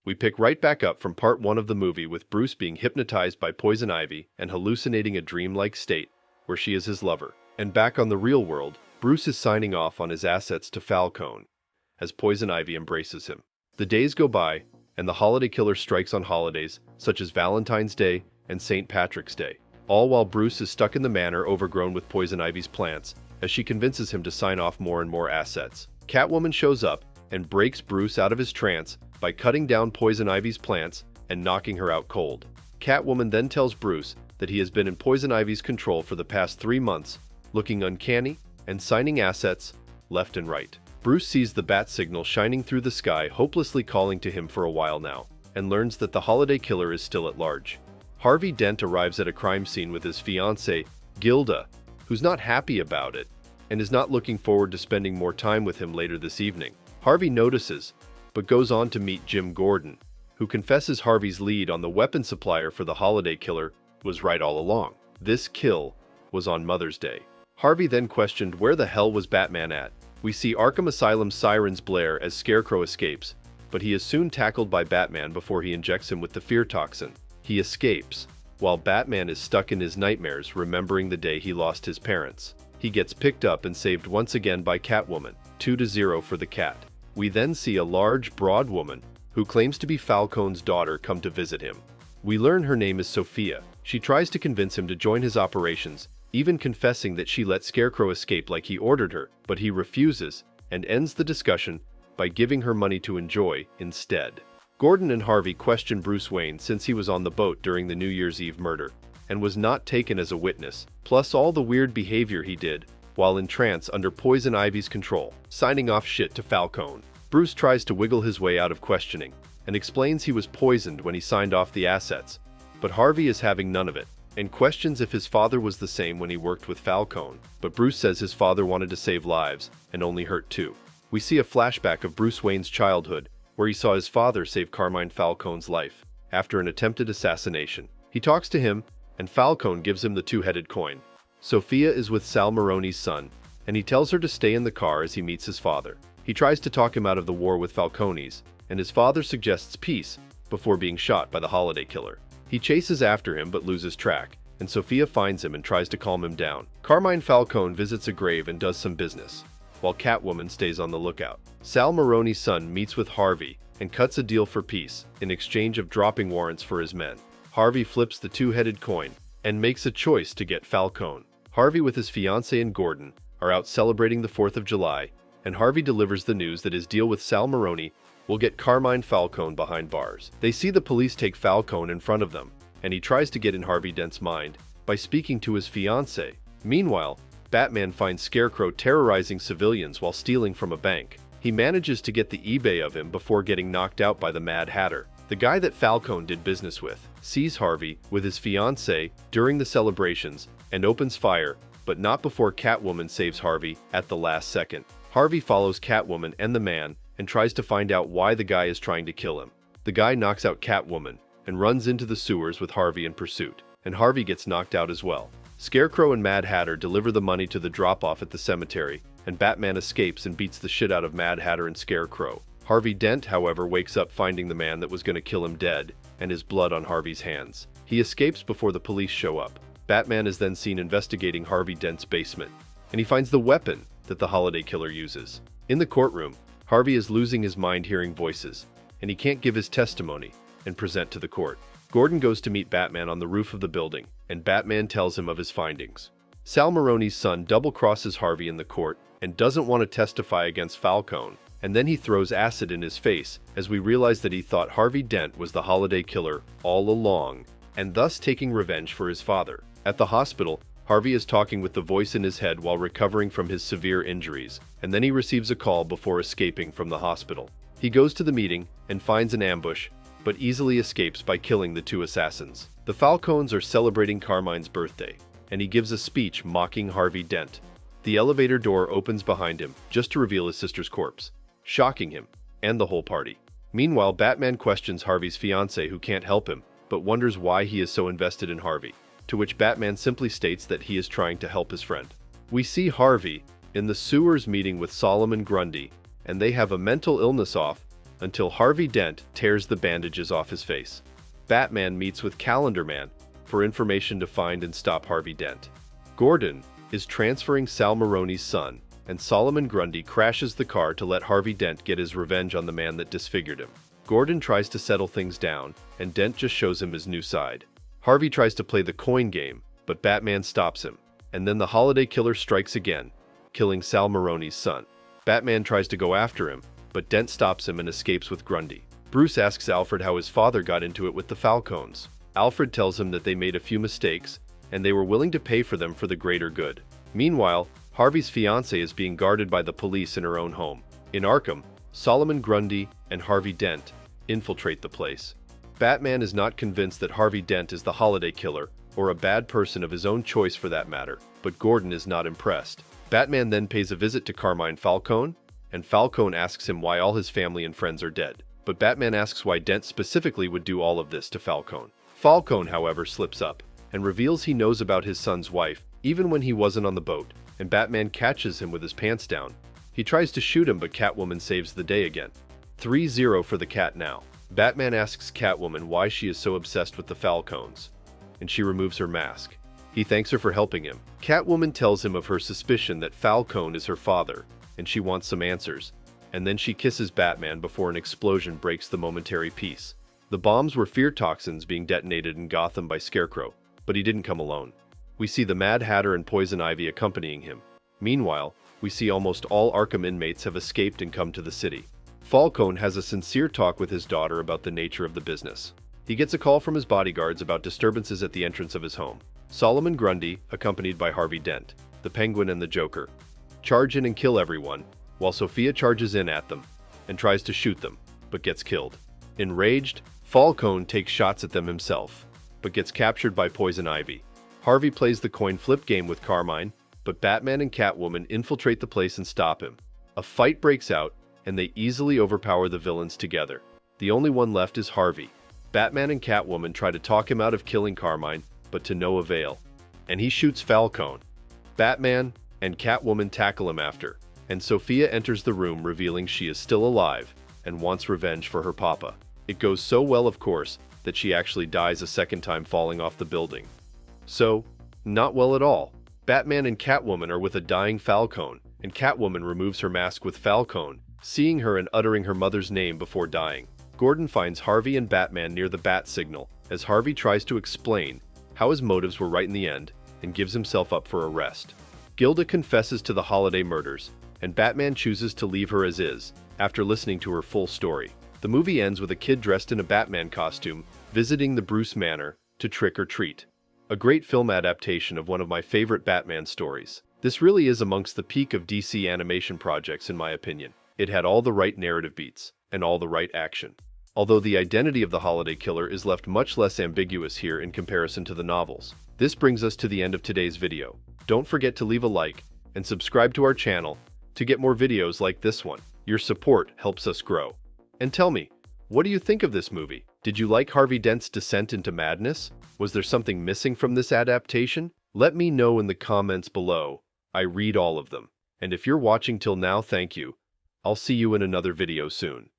We pick right back up from part 1 of the movie with Bruce being hypnotized by Poison Ivy and hallucinating a dreamlike state where she is his lover. And back on the real world, Bruce is signing off on his assets to Faclone as Poison Ivy embraces him. The days go by, and the holiday killer strikes on holidays such as Valentine's Day and St. Patrick's Day, all while Bruce is stuck in the manor overgrown with Poison Ivy's plants as she convinces him to sign off more and more assets. Catwoman shows up and breaks Bruce out of his trance by cutting down Poison Ivy's plants and knocking her out cold. Catwoman then tells Bruce that he has been in Poison Ivy's control for the past 3 months, looking uncanny and signing assets left and right. Bruce sees the bat signal shining through the sky, hopelessly calling to him for a while now, and learns that the holiday killer is still at large. Harvey Dent arrives at a crime scene with his fiancée, Gilda, who's not happy about it and is not looking forward to spending more time with him later this evening. Harvey notices, but goes on to meet Jim Gordon, who confesses Harvey's lead on the weapon supplier for the holiday killer was right all along. This kill was on Mother's Day. Harvey then questioned where the hell was Batman at. We see Arkham Asylum's sirens blare as Scarecrow escapes, but he is soon tackled by Batman before he injects him with the fear toxin. He escapes, while Batman is stuck in his nightmares remembering the day he lost his parents. He gets picked up and saved once again by Catwoman, 2-0 for the cat. We then see a large, broad woman, who claims to be Falcone's daughter, come to visit him. We learn her name is Sophia. She tries to convince him to join his operations, even confessing that she let Scarecrow escape like he ordered her, but he refuses, and ends the discussion by giving her money to enjoy instead. Gordon and Harvey question Bruce Wayne since he was on the boat during the New Year's Eve murder, and was not taken as a witness, plus all the weird behavior he did while in trance under Poison Ivy's control, signing off shit to Falcone. Bruce tries to wiggle his way out of questioning, and explains he was poisoned when he signed off the assets, but Harvey is having none of it, and questions if his father was the same when he worked with Falcone, but Bruce says his father wanted to save lives, and only hurt too. We see a flashback of Bruce Wayne's childhood, where he saw his father save Carmine Falcone's life after an attempted assassination. He talks to him, and Falcone gives him the two-headed coin. Sophia is with Sal Maroni's son, and he tells her to stay in the car as he meets his father. He tries to talk him out of the war with Falcones, and his father suggests peace before being shot by the holiday killer. He chases after him but loses track, and Sophia finds him and tries to calm him down. Carmine Falcone visits a grave and does some business, while Catwoman stays on the lookout. Sal Maroni's son meets with Harvey and cuts a deal for peace in exchange of dropping warrants for his men. Harvey flips the two-headed coin and makes a choice to get Falcone. Harvey with his fiancée and Gordon are out celebrating the 4th of July, and Harvey delivers the news that his deal with Sal Maroni will get Carmine Falcone behind bars. They see the police take Falcone in front of them, and he tries to get in Harvey Dent's mind by speaking to his fiancée. Meanwhile, Batman finds Scarecrow terrorizing civilians while stealing from a bank. He manages to get the eBay of him before getting knocked out by the Mad Hatter. The guy that Falcone did business with sees Harvey with his fiancée during the celebrations and opens fire, but not before Catwoman saves Harvey at the last second. Harvey follows Catwoman and the man and tries to find out why the guy is trying to kill him. The guy knocks out Catwoman and runs into the sewers with Harvey in pursuit, and Harvey gets knocked out as well. Scarecrow and Mad Hatter deliver the money to the drop-off at the cemetery, and Batman escapes and beats the shit out of Mad Hatter and Scarecrow. Harvey Dent, however, wakes up finding the man that was going to kill him dead, and his blood on Harvey's hands. He escapes before the police show up. Batman is then seen investigating Harvey Dent's basement, and he finds the weapon that the holiday killer uses. In the courtroom, Harvey is losing his mind hearing voices, and he can't give his testimony and present to the court. Gordon goes to meet Batman on the roof of the building, and Batman tells him of his findings. Sal Maroni's son double-crosses Harvey in the court and doesn't want to testify against Falcone, and then he throws acid in his face as we realize that he thought Harvey Dent was the holiday killer all along, and thus taking revenge for his father. At the hospital, Harvey is talking with the voice in his head while recovering from his severe injuries, and then he receives a call before escaping from the hospital. He goes to the meeting and finds an ambush, but easily escapes by killing the two assassins. The Falcones are celebrating Carmine's birthday, and he gives a speech mocking Harvey Dent. The elevator door opens behind him, just to reveal his sister's corpse, shocking him and the whole party. Meanwhile, Batman questions Harvey's fiancée, who can't help him, but wonders why he is so invested in Harvey, to which Batman simply states that he is trying to help his friend. We see Harvey in the sewers meeting with Solomon Grundy, and they have a mental illness off until Harvey Dent tears the bandages off his face. Batman meets with Calendar Man for information to find and stop Harvey Dent. Gordon is transferring Sal Maroni's son, and Solomon Grundy crashes the car to let Harvey Dent get his revenge on the man that disfigured him. Gordon tries to settle things down, and Dent just shows him his new side. Harvey tries to play the coin game, but Batman stops him, and then the holiday killer strikes again, killing Sal Maroni's son. Batman tries to go after him, but Dent stops him and escapes with Grundy. Bruce asks Alfred how his father got into it with the Falcones. Alfred tells him that they made a few mistakes, and they were willing to pay for them for the greater good. Meanwhile, Harvey's fiancée is being guarded by the police in her own home. In Arkham, Solomon Grundy and Harvey Dent infiltrate the place. Batman is not convinced that Harvey Dent is the holiday killer, or a bad person of his own choice for that matter, but Gordon is not impressed. Batman then pays a visit to Carmine Falcone, and Falcone asks him why all his family and friends are dead. But Batman asks why Dent specifically would do all of this to Falcone. Falcone, however, slips up and reveals he knows about his son's wife, even when he wasn't on the boat, and Batman catches him with his pants down. He tries to shoot him, but Catwoman saves the day again. 3-0 for the Cat now. Batman asks Catwoman why she is so obsessed with the Falcones, and she removes her mask. He thanks her for helping him. Catwoman tells him of her suspicion that Falcone is her father, and she wants some answers. And then she kisses Batman before an explosion breaks the momentary peace. The bombs were fear toxins being detonated in Gotham by Scarecrow, but he didn't come alone. We see the Mad Hatter and Poison Ivy accompanying him. Meanwhile, we see almost all Arkham inmates have escaped and come to the city. Falcone has a sincere talk with his daughter about the nature of the business. He gets a call from his bodyguards about disturbances at the entrance of his home. Solomon Grundy, accompanied by Harvey Dent, the Penguin and the Joker, charge in and kill everyone, while Sophia charges in at them and tries to shoot them, but gets killed. Enraged, Falcone takes shots at them himself, but gets captured by Poison Ivy. Harvey plays the coin flip game with Carmine, but Batman and Catwoman infiltrate the place and stop him. A fight breaks out, and they easily overpower the villains together. The only one left is Harvey. Batman and Catwoman try to talk him out of killing Carmine, but to no avail, and he shoots Falcone. Batman and Catwoman tackle him after, and Sophia enters the room revealing she is still alive and wants revenge for her papa. It goes so well, of course, that she actually dies a second time falling off the building. So, not well at all. Batman and Catwoman are with a dying Falcone, and Catwoman removes her mask with Falcone, seeing her and uttering her mother's name before dying. Gordon finds Harvey and Batman near the bat signal, as Harvey tries to explain how his motives were right in the end, and gives himself up for arrest. Gilda confesses to the holiday murders, and Batman chooses to leave her as is, after listening to her full story. The movie ends with a kid dressed in a Batman costume, visiting the Bruce Manor to trick or treat. A great film adaptation of one of my favorite Batman stories. This really is amongst the peak of DC animation projects in my opinion. It had all the right narrative beats, and all the right action. Although the identity of the holiday killer is left much less ambiguous here in comparison to the novels. This brings us to the end of today's video. Don't forget to leave a like and subscribe to our channel to get more videos like this one. Your support helps us grow. And tell me, what do you think of this movie? Did you like Harvey Dent's descent into madness? Was there something missing from this adaptation? Let me know in the comments below. I read all of them. And if you're watching till now, thank you. I'll see you in another video soon.